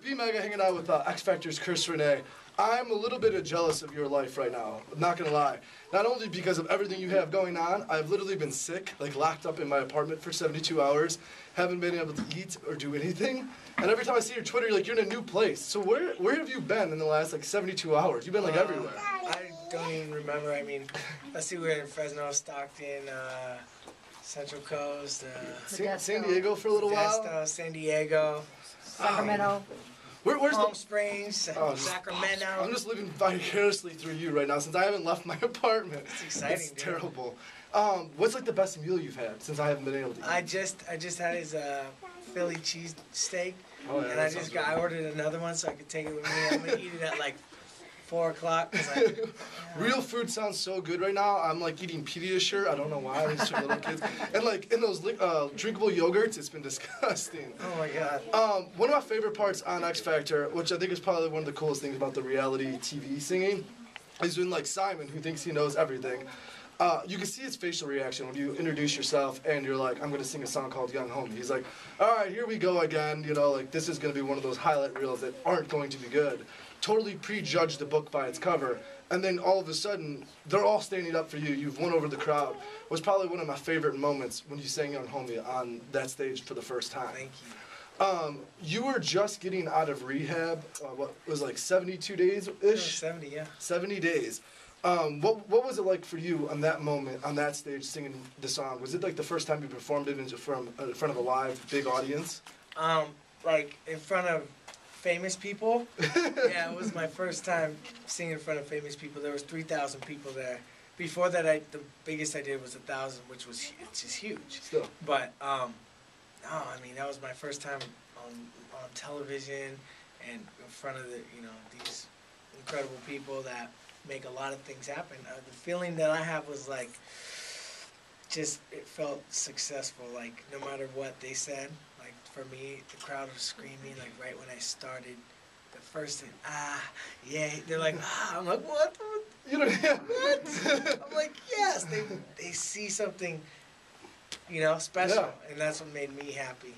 BMega hanging out with X Factor's Chris Rene. I'm a little bit jealous of your life right now. I'm not gonna lie. Not only because of everything you have going on, I've literally been sick, like locked up in my apartment for 72 hours, haven't been able to eat or do anything. And every time I see your Twitter, you're in a new place. So where have you been in the last 72 hours? You've been everywhere. I don't even remember. I mean, let's see, we were in Fresno, Stockton, Central Coast, San Diego for a little while. San Diego, Sacramento. Where's Palm Springs, Sacramento. I'm just living vicariously through you right now since I haven't left my apartment. It's exciting. It's terrible. What's the best meal you've had since I haven't been able to eat? I just had his Philly cheese steak, and I ordered another one so I could take it with me. I'm gonna eat it at 4 o'clock. Real food sounds so good right now. I'm eating Pediasure. I don't know why. These two little kids. And in those drinkable yogurts, it's been disgusting. Oh my God. One of my favorite parts on X Factor, which I think is probably one of the coolest things about the reality TV singing, is when Simon, who thinks he knows everything, you can see his facial reaction when you introduce yourself and you're like, I'm going to sing a song called Young Homie. He's like, all right, here we go again. This is going to be one of those highlight reels that aren't going to be good. Totally prejudge the book by its cover. And then all of a sudden, they're all standing up for you. You've won over the crowd. It was probably one of my favorite moments when you sang Young Homie on that stage for the first time. Thank you. You were just getting out of rehab, what was 72 days-ish? 70, yeah. 70 days. What was it like for you on that moment, on that stage, singing the song? Was it the first time you performed it in front of a live, big audience? In front of famous people? Yeah, it was my first time singing in front of famous people. There was 3,000 people there. Before that, the biggest I did was 1,000, which was just huge. Still. But, that was my first time on television and in front of these incredible people that make a lot of things happen. The feeling that I have was it felt successful. No matter what they said, for me, the crowd was screaming. Right when I started, the first thing, yeah, they're like, I'm like, what? What? I'm like, yes, they see something, special, Yeah. and that's what made me happy.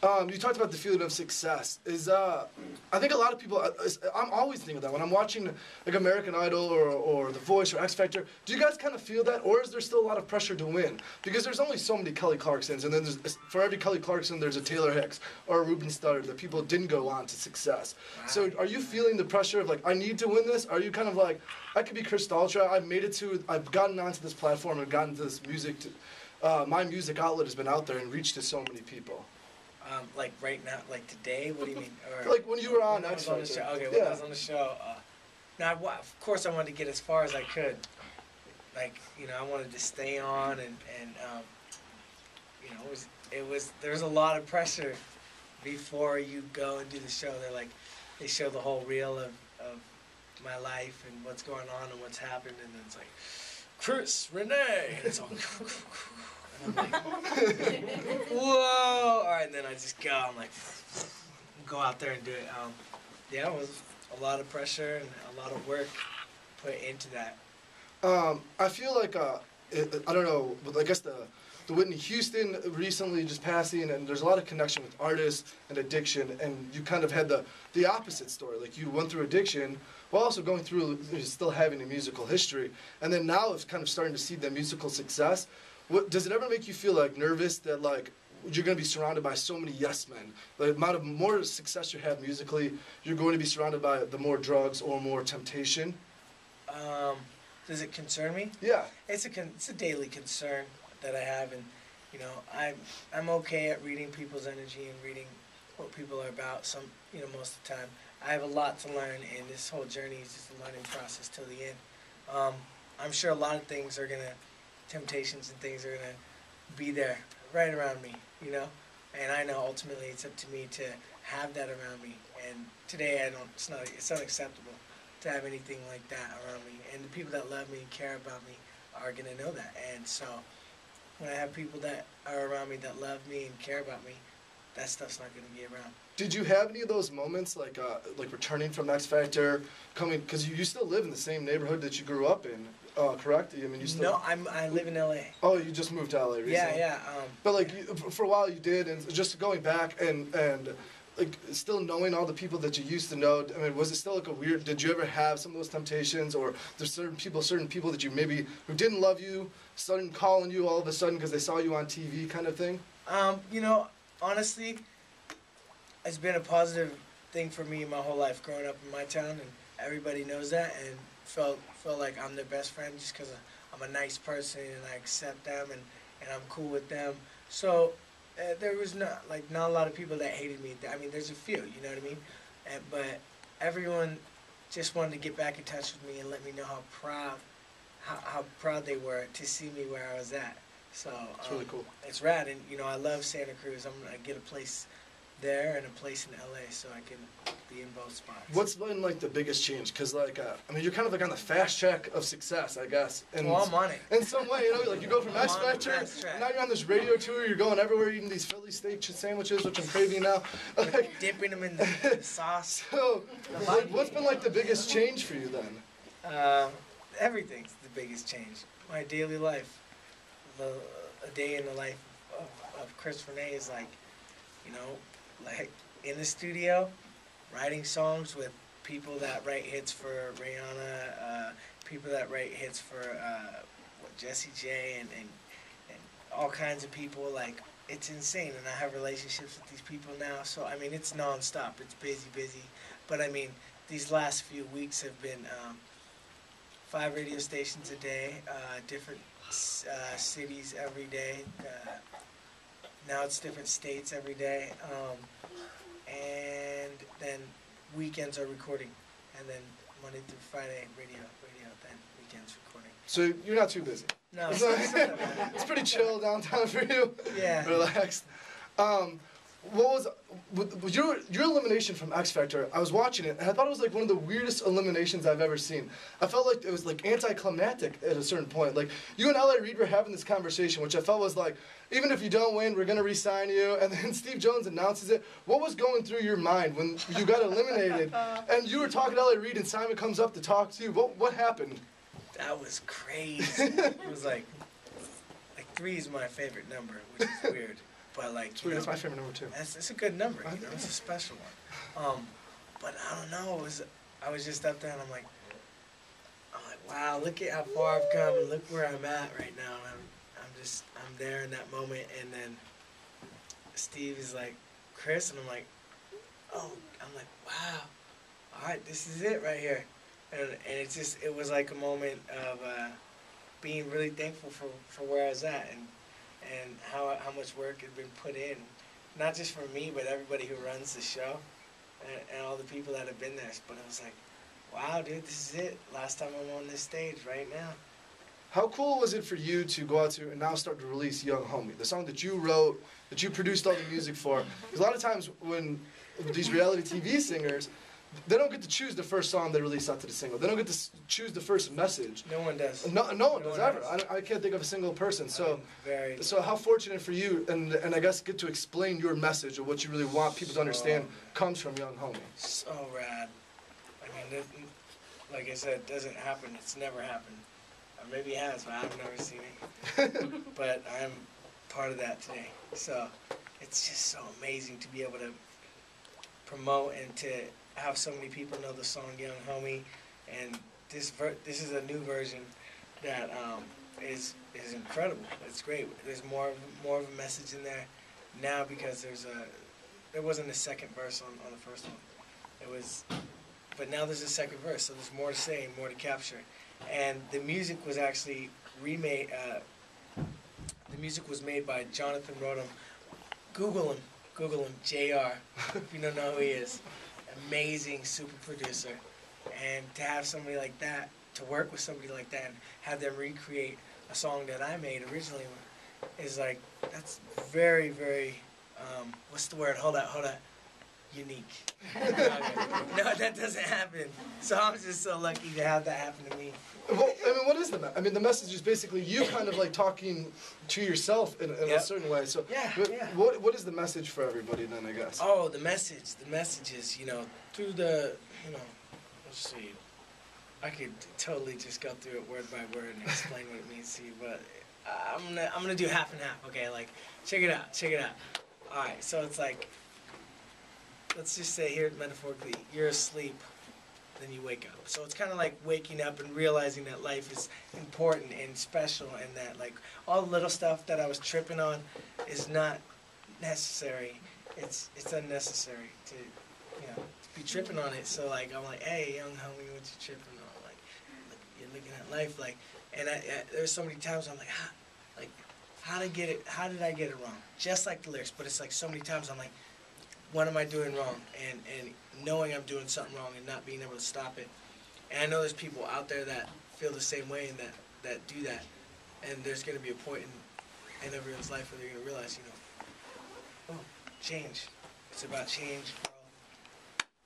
You talked about the feeling of success. I think a lot of people, I'm always thinking of that when I'm watching American Idol or The Voice or X Factor. Do you guys kind of feel that, or is there still a lot of pressure to win? Because there's only so many Kelly Clarksons, and then for every Kelly Clarkson, there's a Taylor Hicks or a Ruben Studdard that people didn't go on to success. Wow. So are you feeling the pressure of I need to win this? Are you kind of I could be Chris Daltra, I've gotten onto this platform and gotten to this music, my music outlet has been out there and reached to so many people. Right now, today? What do you mean? Or when you were on X Factor. Okay, when I was on the show. Now, of course, I wanted to get as far as I could. I wanted to stay on, and there was a lot of pressure before you go and do the show. They show the whole reel of my life and what's going on and what's happened, and then it's Chris, Rene, and it's all. I'm like, whoa! All right, and then I just go. I'm go out there and do it. It was a lot of pressure and a lot of work put into that. I feel I don't know, but I guess the Whitney Houston recently just passing, and there's a lot of connection with artists and addiction, and you kind of had the opposite story. You went through addiction while also going through still having a musical history, and then now it's kind of starting to see the musical success. Does it ever make you feel nervous that you're going to be surrounded by so many yes men? The amount of more success you have musically, you're going to be surrounded by the more drugs or more temptation? Does it concern me? Yeah. It's a daily concern that I have, and I'm okay at reading people's energy and reading what people are about. Most of the time, I have a lot to learn, and this whole journey is just a learning process till the end. I'm sure a lot of things temptations and things are gonna be there right around me, and I know ultimately it's up to me to have that around me. And today it's unacceptable to have anything like that around me. And the people that love me and care about me are gonna know that. And so when I have people that are around me that love me and care about me, that stuff's not gonna be around. Did you have any of those moments, returning from X Factor, because you still live in the same neighborhood that you grew up in, correct? You still. No, I live in LA. Oh, you just moved to LA recently. Yeah. But for a while you did, and just going back and like still knowing all the people that you used to know? I mean, was it still like a weird? Did you ever have some of those temptations, or there's certain people that you maybe who didn't love you, started calling you all of a sudden because they saw you on TV, kind of thing? You know, honestly, it's been a positive thing for me my whole life growing up in my town, and everybody knows that, and felt like I'm their best friend just because I'm a nice person and I accept them and I'm cool with them. So there was not a lot of people that hated me. I mean, there's a few, you know what I mean? But everyone just wanted to get back in touch with me and let me know how proud they were to see me where I was at. So It's really cool. It's rad, and you know I love Santa Cruz. I'm gonna get a place there and a place in LA so I can be in both spots. What's been like the biggest change? Because like, I mean, you're kind of like on the fast track of success, I guess. And Well, I'm on it. in some way, you know, like you go from I'm X on the Factor, fast track. now you're on this radio tour. You're going everywhere, eating these Philly steak sandwiches, which I'm craving now. Like, Dipping them in the sauce. so, like, what's been like the biggest change for you then? Everything's the biggest change. My daily life, a day in the life of Chris Rene is like, you know, like in the studio, writing songs with people that write hits for Rihanna, people that write hits for Jessie J, and all kinds of people. Like, it's insane, and I have relationships with these people now. So I mean, it's nonstop. It's busy. But I mean, these last few weeks have been 5 radio stations a day, different cities every day. Now it's different states every day. And then weekends are recording. And then Monday through Friday, radio, then weekends recording. So you're not too busy. No, It's pretty chill downtown for you. Yeah. Relaxed. What was your elimination from X Factor? I was watching it, and I thought it was like one of the weirdest eliminations I've ever seen. I felt like it was like anticlimactic at a certain point. Like, you and L.A. Reid were having this conversation, which I felt was like, even if you don't win, we're gonna re-sign you. And then Steve Jones announces it. What was going through your mind when you got eliminated, and you were talking to L.A. Reid, and Simon comes up to talk to you? What happened? That was crazy. It was like 3 is my favorite number, which is weird. But like, That's my favorite number too. It's a good number, you know, it's a special one. But I don't know, I was just up there and I'm like, wow, look at how far I've come and look where I'm at right now. And I'm there in that moment. And then Steve is like, Chris, and I'm like, wow, all right, this is it right here. And it was like a moment of being really thankful for where I was at and how much work had been put in, not just for me, but everybody who runs the show and all the people that have been there. But it was like, wow, dude, this is it. Last time I'm on this stage right now. How cool was it for you to go out to and now start to release Young Homie, the song that you wrote, that you produced all the music for? Because a lot of times when these reality TV singers, they don't get to choose the first song they release after the single. They don't get to choose the first message. No one does. No one does ever. I can't think of a single person. So how fortunate for you, and I guess get to explain your message or what you really want people to understand comes from Young Homie. So rad. I mean, like I said, it doesn't happen. It's never happened. Or maybe it has, but I've never seen it. But I'm part of that today. So it's just so amazing to be able to promote and to have so many people know the song Young Homie, and this is a new version that is incredible. It's great. There's more of a message in there now because there wasn't a second verse on the first one. But now there's a second verse, so there's more to say and more to capture. And the music was actually remade. The music was made by Jonathan Rodham. Google him, JR. If you don't know who he is. Amazing super producer, and to have somebody like that, to work with somebody like that and have them recreate a song that I made originally is like, that's very, very what's the word, hold up, unique. No, that doesn't happen. So I'm just so lucky to have that happen to me. Well, I mean, what is the message? I mean, the message is basically you kind of like talking to yourself in a certain way. So, yeah. What is the message for everybody then, I guess? Oh, the message is, you know, through the, you know, let's see. I could totally just go through it word by word and explain what it means to you, but I'm gonna do half and half. Okay, like check it out. All right, so it's like let's just say here metaphorically, you're asleep, then you wake up. So it's kind of like waking up and realizing that life is important and special, and that like all the little stuff that I was tripping on is not necessary. It's unnecessary to be tripping on it. So like I'm like, hey, young homie, what you tripping on? Like you're looking at life like, and there's so many times I'm like, how did I get it wrong? Just like the lyrics, but it's like so many times I'm like, what am I doing wrong? And knowing I'm doing something wrong and not being able to stop it. And I know there's people out there that feel the same way and that do that. And there's going to be a point in everyone's life where they're going to realize, oh, change. It's about change, bro.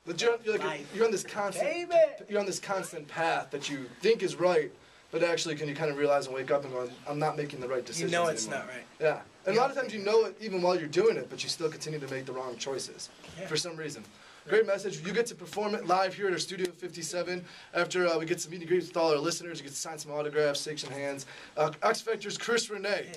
But you're on this constant, you're on this constant path that you think is right, but actually, can you kind of realize and wake up and go, I'm not making the right decisions You know it's anymore. not right. Yeah. And a lot of times you know it even while you're doing it, but you still continue to make the wrong choices for some reason. Great message. You get to perform it live here at our Studio 57. After we get some meet and greets with all our listeners, you get to sign some autographs, shake some hands. X Factor's Chris Rene.